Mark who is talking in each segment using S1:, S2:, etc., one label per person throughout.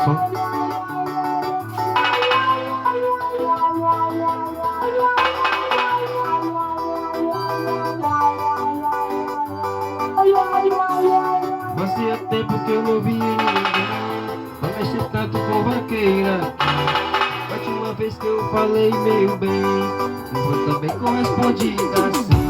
S1: som. Fazia tempo que eu não via ninguém pra mexer tanto com vaqueira. A última vez que eu falei meio bem, não foi também correspondida assim.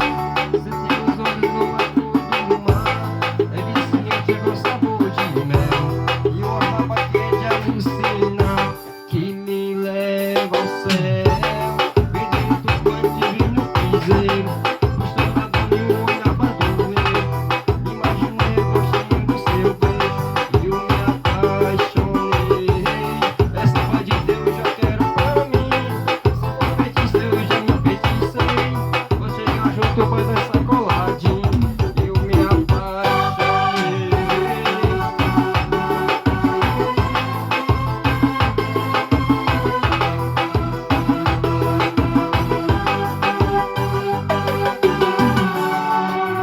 S1: Senti os olhos no azul do mar, é viciante igual sabor de mel, e uma raba que é de alucinar, que me leva ao céu. Pedindo turbante, vi no piseiro, costura dando um olho abandoneiro. Imaginei o gostinho do seu beijo e eu me apaixonei. Essa voz de Deus já quero pra mim. Sua feitiça eu já me enfeticei. Vou chegar junto, vai dançar coladinho. Eu me apaixonei.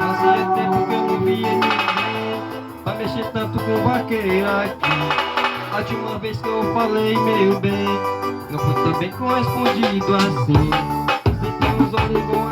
S1: Fazia tempo que eu não via ninguém pra mexer tanto com vaqueira aqui. A última vez que eu falei meio bem, não foi também correspondido assim. Senti os olhos igual